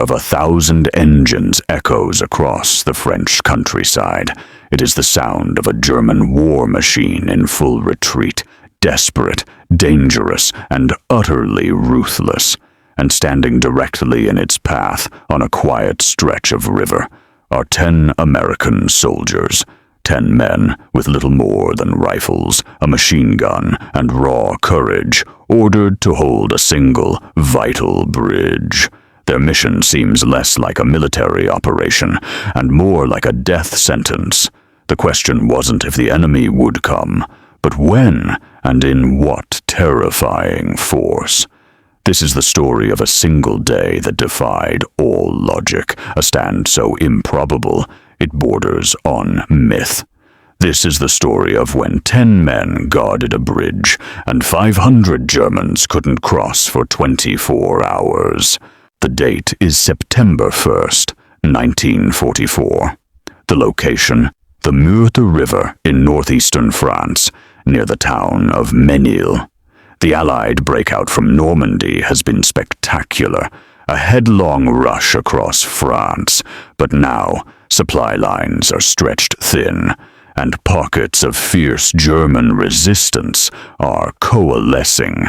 of 1,000 engines echoes across the French countryside. It is the sound of a German war machine in full retreat, desperate, dangerous, and utterly ruthless. And standing directly in its path on a quiet stretch of river are 10 American soldiers. 10 men with little more than rifles, a machine gun, and raw courage, ordered to hold a single, vital bridge. Their mission seems less like a military operation and more like a death sentence. The question wasn't if the enemy would come, but when and in what terrifying force. This is the story of a single day that defied all logic, a stand so improbable it borders on myth. This is the story of when 10 men guarded a bridge and 500 Germans couldn't cross for 24 hours. The date is September 1st, 1944. The location, the Meurthe River in northeastern France, near the town of Menil. The Allied breakout from Normandy has been spectacular, a headlong rush across France, but now supply lines are stretched thin, and pockets of fierce German resistance are coalescing.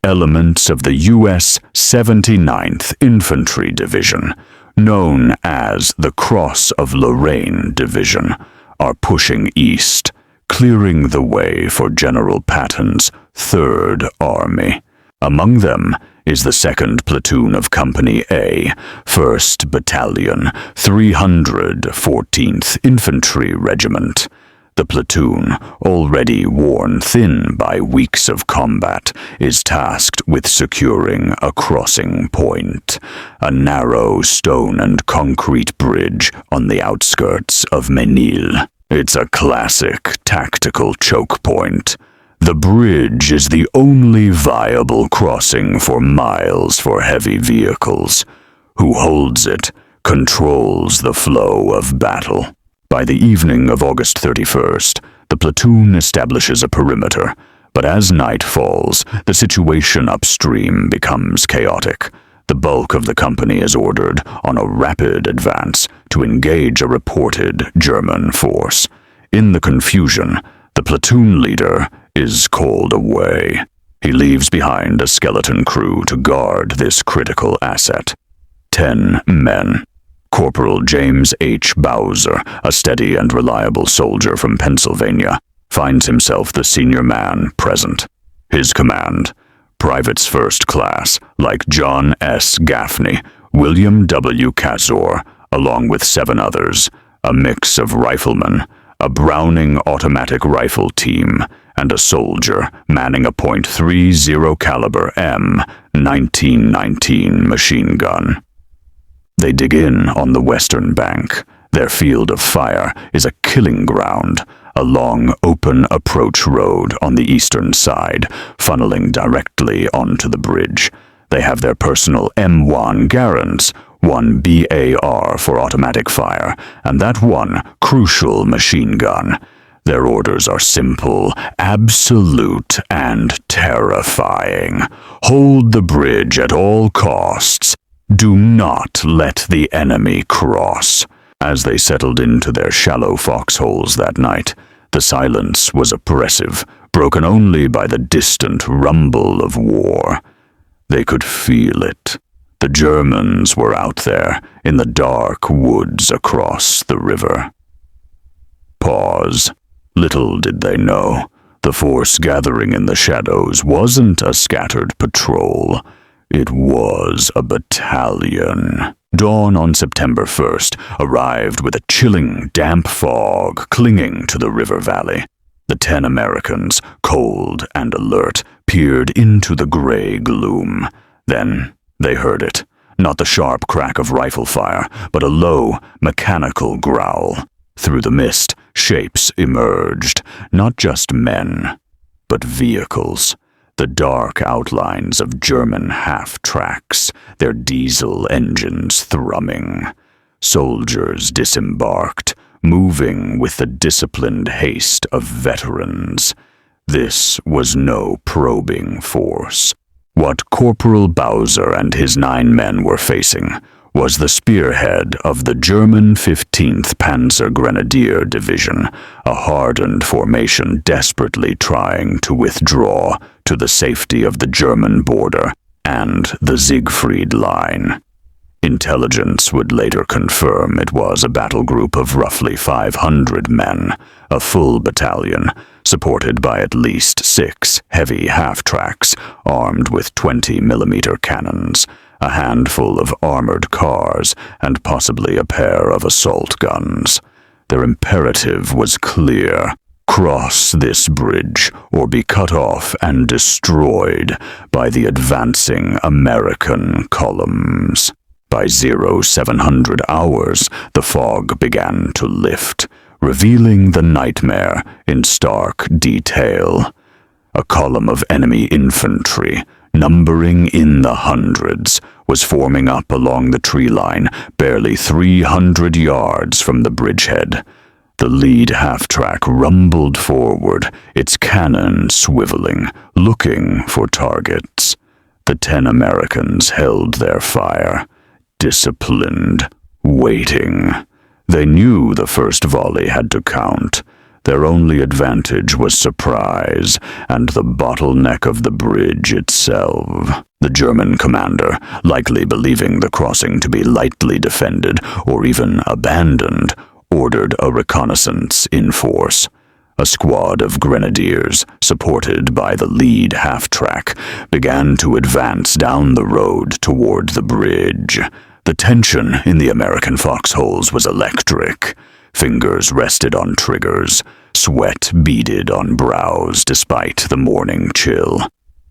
Elements of the U.S. 79th Infantry Division, known as the Cross of Lorraine Division, are pushing east, clearing the way for General Patton's Third Army. Among them is the 2nd Platoon of Company A, 1st Battalion, 314th Infantry Regiment. The platoon, already worn thin by weeks of combat, is tasked with securing a crossing point, a narrow stone and concrete bridge on the outskirts of Menil. It's a classic tactical choke point. The bridge is the only viable crossing for miles for heavy vehicles. Who holds it controls the flow of battle. By the evening of August 31st, the platoon establishes a perimeter, but as night falls, the situation upstream becomes chaotic. The bulk of the company is ordered on a rapid advance to engage a reported German force. In the confusion, the platoon leader is called away. He leaves behind a skeleton crew to guard this critical asset. 10 men. Corporal James H. Bowser, a steady and reliable soldier from Pennsylvania, finds himself the senior man present. His command, Privates First Class, like John S. Gaffney, William W. Kazor, along with 7 others, a mix of riflemen, a Browning automatic rifle team, and a soldier manning a .30 caliber M1919 machine gun. They dig in on the western bank. Their field of fire is a killing ground, a long, open approach road on the eastern side, funneling directly onto the bridge. They have their personal M1 Garands, one BAR for automatic fire, and that one crucial machine gun. Their orders are simple, absolute, and terrifying. Hold the bridge at all costs. Do not let the enemy cross. As they settled into their shallow foxholes that night, the silence was oppressive, broken only by the distant rumble of war. They could feel it. The Germans were out there in the dark woods across the river. Pause. Little did they know, the force gathering in the shadows wasn't a scattered patrol. It was a battalion. Dawn on September 1st arrived with a chilling, damp fog clinging to the river valley. The 10 Americans, cold and alert, peered into the gray gloom. Then they heard it. Not the sharp crack of rifle fire, but a low, mechanical growl. Through the mist, shapes emerged, not just men, but vehicles. The dark outlines of German half-tracks, their diesel engines thrumming. Soldiers disembarked, moving with the disciplined haste of veterans. This was no probing force. What Corporal Bowser and his 9 men were facing was the spearhead of the German 15th Panzer Grenadier Division, a hardened formation desperately trying to withdraw to the safety of the German border and the Siegfried Line. Intelligence would later confirm it was a battle group of roughly 500 men, a full battalion, supported by at least 6 heavy half-tracks armed with 20mm cannons, a handful of armored cars, and possibly a pair of assault guns. Their imperative was clear: cross this bridge or be cut off and destroyed by the advancing American columns. By 0700 hours, the fog began to lift, revealing the nightmare in stark detail. A column of enemy infantry, numbering in the hundreds, was forming up along the tree line, barely 300 yards from the bridgehead. The lead half-track rumbled forward, its cannon swiveling, looking for targets. The 10 Americans held their fire, disciplined, waiting. They knew the first volley had to count. Their only advantage was surprise and the bottleneck of the bridge itself. The German commander, likely believing the crossing to be lightly defended or even abandoned, ordered a reconnaissance in force. A squad of grenadiers, supported by the lead half-track, began to advance down the road toward the bridge. The tension in the American foxholes was electric. Fingers rested on triggers. Sweat beaded on brows despite the morning chill.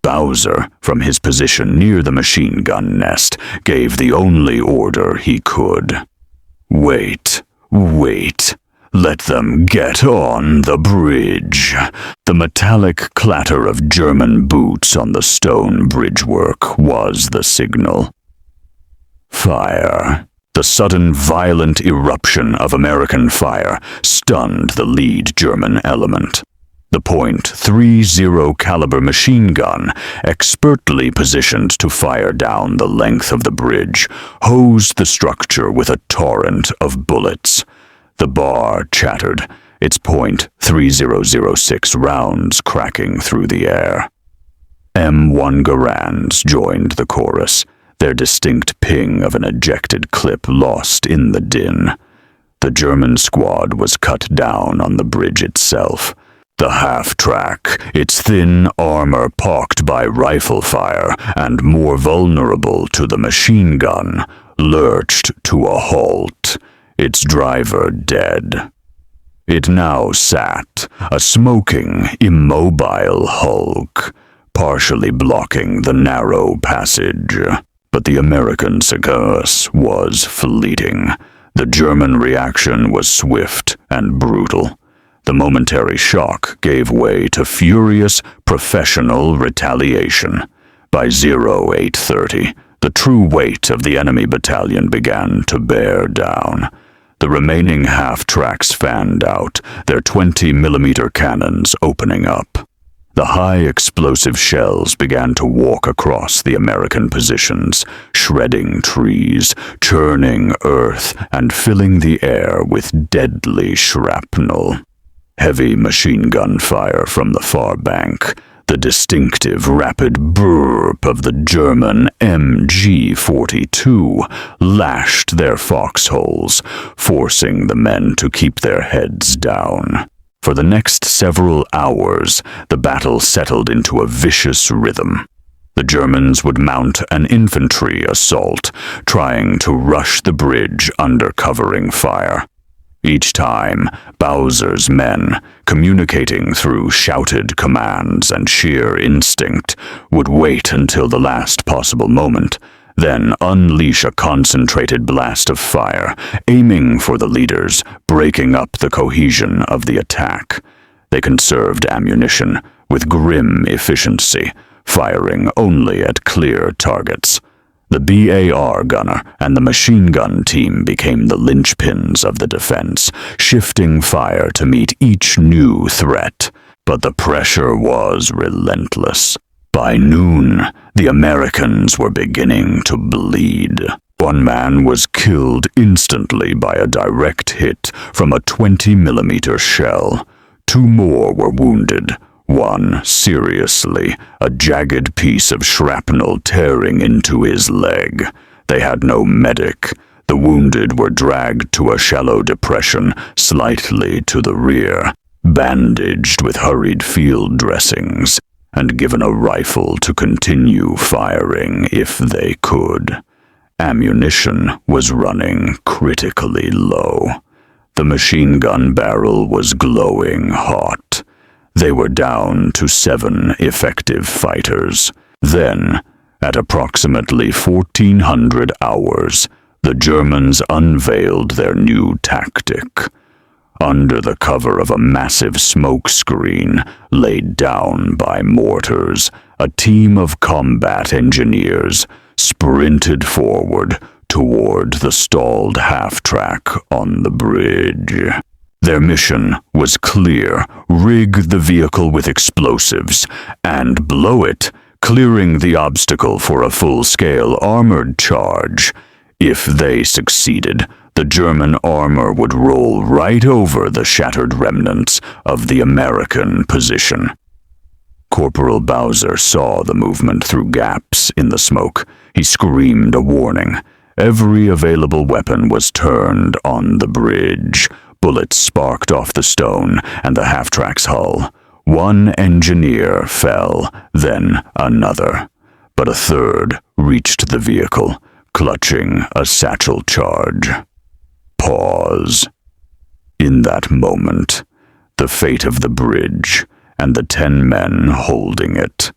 Bowser, from his position near the machine gun nest, gave the only order he could. Wait. Wait. Let them get on the bridge. The metallic clatter of German boots on the stone bridgework was the signal. Fire. The sudden violent eruption of American fire stunned the lead German element. The .30 caliber machine gun, expertly positioned to fire down the length of the bridge, hosed the structure with a torrent of bullets. The bar chattered, its .3006 rounds cracking through the air. M1 Garands joined the chorus, their distinct ping of an ejected clip lost in the din. The German squad was cut down on the bridge itself. The half-track, its thin armor pocked by rifle fire and more vulnerable to the machine gun, lurched to a halt, its driver dead. It now sat, a smoking, immobile hulk, partially blocking the narrow passage. But the American success was fleeting. The German reaction was swift and brutal. The momentary shock gave way to furious, professional retaliation. By 0830, the true weight of the enemy battalion began to bear down. The remaining half-tracks fanned out, their 20mm cannons opening up. The high-explosive shells began to walk across the American positions, shredding trees, churning earth, and filling the air with deadly shrapnel. Heavy machine gun fire from the far bank, the distinctive rapid burp of the German MG-42 lashed their foxholes, forcing the men to keep their heads down. For the next several hours, the battle settled into a vicious rhythm. The Germans would mount an infantry assault, trying to rush the bridge under covering fire. Each time, Bowser's men, communicating through shouted commands and sheer instinct, would wait until the last possible moment, then unleash a concentrated blast of fire, aiming for the leaders, breaking up the cohesion of the attack. They conserved ammunition with grim efficiency, firing only at clear targets. The BAR gunner and the machine gun team became the linchpins of the defense, shifting fire to meet each new threat. But the pressure was relentless. By noon, the Americans were beginning to bleed. One man was killed instantly by a direct hit from a 20mm shell. 2 more were wounded, one seriously, a jagged piece of shrapnel tearing into his leg. They had no medic. The wounded were dragged to a shallow depression slightly to the rear, bandaged with hurried field dressings, and given a rifle to continue firing if they could. Ammunition was running critically low. The machine gun barrel was glowing hot. They were down to 7 effective fighters. Then, at approximately 1400 hours, the Germans unveiled their new tactic. Under the cover of a massive smoke screen laid down by mortars, a team of combat engineers sprinted forward toward the stalled half-track on the bridge. Their mission was clear: rig the vehicle with explosives and blow it, clearing the obstacle for a full-scale armored charge. If they succeeded, the German armor would roll right over the shattered remnants of the American position. Corporal Bowser saw the movement through gaps in the smoke. He screamed a warning. Every available weapon was turned on the bridge. Bullets sparked off the stone and the half-track's hull. One engineer fell, then another. But a third reached the vehicle, clutching a satchel charge. Pause. In that moment, the fate of the bridge and the 10 men holding it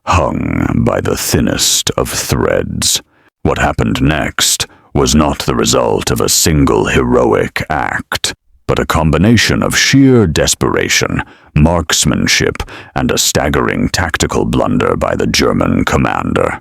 hung by the thinnest of threads. What happened next was not the result of a single heroic act, but a combination of sheer desperation, marksmanship, and a staggering tactical blunder by the German commander.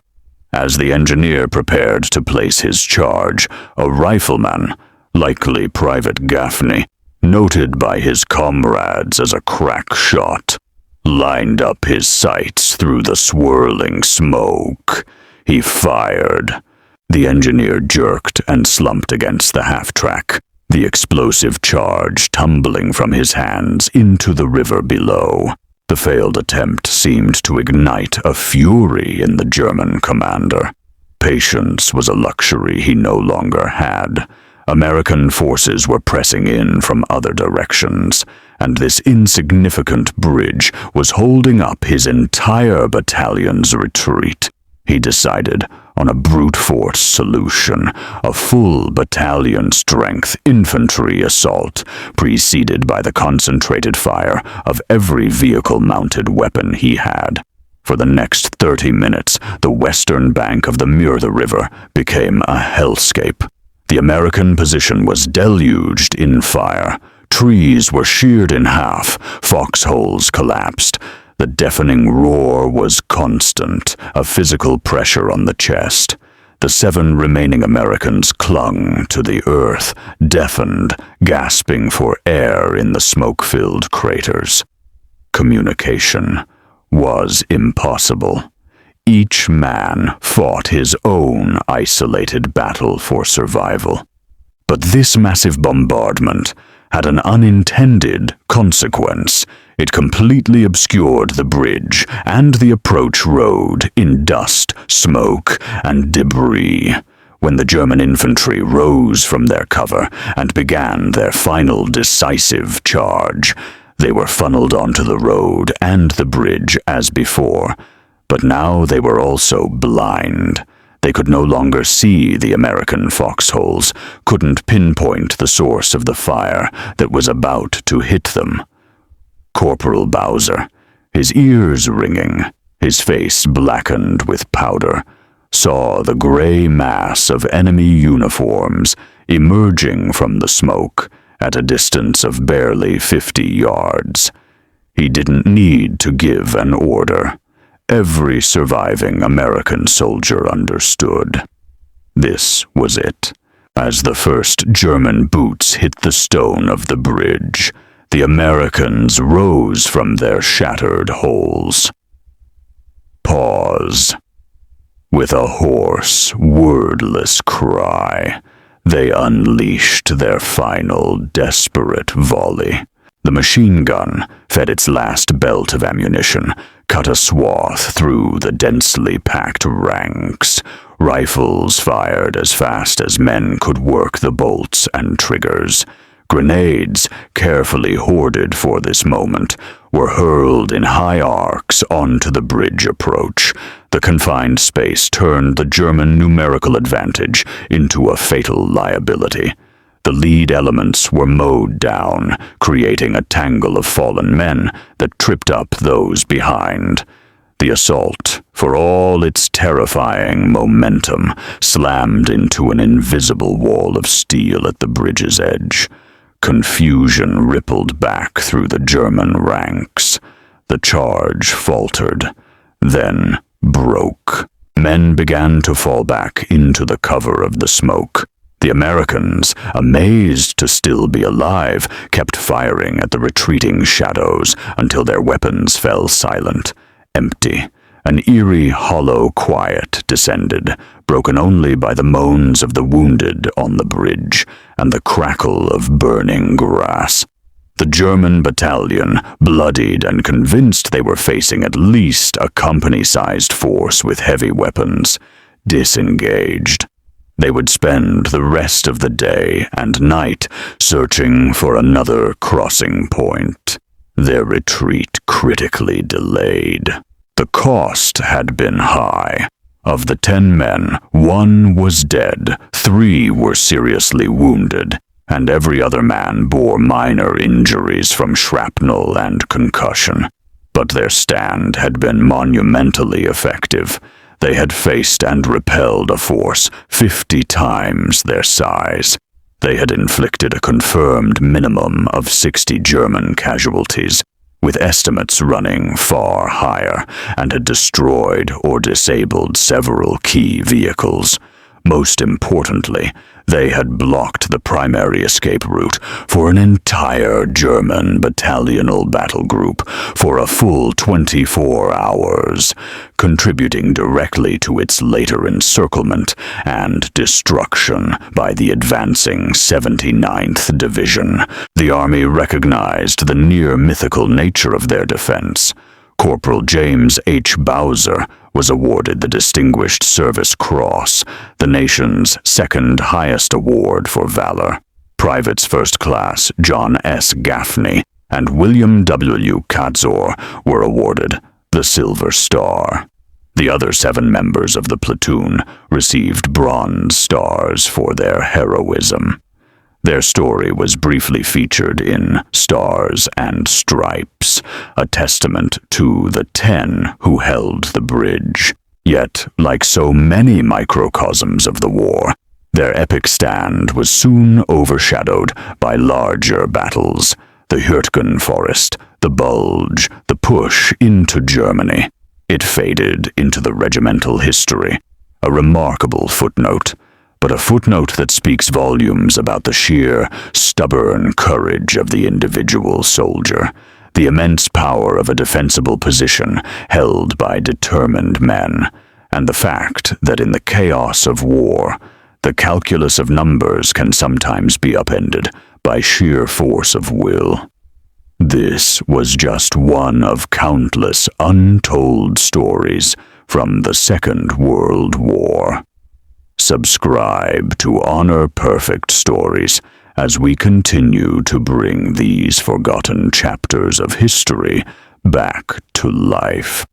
As the engineer prepared to place his charge, a rifleman, likely Private Gaffney, noted by his comrades as a crack shot, lined up his sights through the swirling smoke. He fired. The engineer jerked and slumped against the half-track, the explosive charge tumbling from his hands into the river below. The failed attempt seemed to ignite a fury in the German commander. Patience was a luxury he no longer had. American forces were pressing in from other directions, and this insignificant bridge was holding up his entire battalion's retreat. He decided on a brute force solution, a full battalion-strength infantry assault, preceded by the concentrated fire of every vehicle-mounted weapon he had. For the next 30 minutes, the western bank of the Murtha River became a hellscape. The American position was deluged in fire. Trees were sheared in half, foxholes collapsed. The deafening roar was constant, a physical pressure on the chest. The 7 remaining Americans clung to the earth, deafened, gasping for air in the smoke-filled craters. Communication was impossible. Each man fought his own isolated battle for survival. But this massive bombardment had an unintended consequence. It completely obscured the bridge and the approach road in dust, smoke, and debris. When the German infantry rose from their cover and began their final decisive charge, they were funneled onto the road and the bridge as before. But now they were also blind. They could no longer see the American foxholes, couldn't pinpoint the source of the fire that was about to hit them. Corporal Bowser, his ears ringing, his face blackened with powder, saw the gray mass of enemy uniforms emerging from the smoke at a distance of barely 50 yards. He didn't need to give an order. Every surviving American soldier understood. This was it. As the first German boots hit the stone of the bridge, the Americans rose from their shattered holes. Pause. With a hoarse, wordless cry, they unleashed their final desperate volley. The machine gun fed its last belt of ammunition, cut a swath through the densely packed ranks. Rifles fired as fast as men could work the bolts and triggers. Grenades, carefully hoarded for this moment, were hurled in high arcs onto the bridge approach. The confined space turned the German numerical advantage into a fatal liability. The lead elements were mowed down, creating a tangle of fallen men that tripped up those behind. The assault, for all its terrifying momentum, slammed into an invisible wall of steel at the bridge's edge. Confusion rippled back through the German ranks. The charge faltered, then broke. Men began to fall back into the cover of the smoke. The Americans, amazed to still be alive, kept firing at the retreating shadows until their weapons fell silent, empty. An eerie, hollow quiet descended, broken only by the moans of the wounded on the bridge and the crackle of burning grass. The German battalion, bloodied and convinced they were facing at least a company-sized force with heavy weapons, disengaged. They would spend the rest of the day and night searching for another crossing point, their retreat critically delayed. The cost had been high. Of the 10 men, 1 was dead, 3 were seriously wounded, and every other man bore minor injuries from shrapnel and concussion. But their stand had been monumentally effective. They had faced and repelled a force 50 times their size. They had inflicted a confirmed minimum of 60 German casualties, with estimates running far higher, and had destroyed or disabled several key vehicles. Most importantly, they had blocked the primary escape route for an entire German battalional battle group for a full 24 hours, contributing directly to its later encirclement and destruction by the advancing 79th Division. The Army recognized the near-mythical nature of their defense. Corporal James H. Bowser was awarded the Distinguished Service Cross, the nation's second highest award for valor. Privates First Class John S. Gaffney and William W. Kadzor were awarded the Silver Star. The other 7 members of the platoon received Bronze Stars for their heroism. Their story was briefly featured in Stars and Stripes, a testament to the 10 who held the bridge. Yet, like so many microcosms of the war, their epic stand was soon overshadowed by larger battles: the Hürtgen Forest, the Bulge, the push into Germany. It faded into the regimental history, a remarkable footnote, but a footnote that speaks volumes about the sheer, stubborn courage of the individual soldier, the immense power of a defensible position held by determined men, and the fact that in the chaos of war, the calculus of numbers can sometimes be upended by sheer force of will. This was just one of countless untold stories from the Second World War. Subscribe to Honor Perfect Stories as we continue to bring these forgotten chapters of history back to life.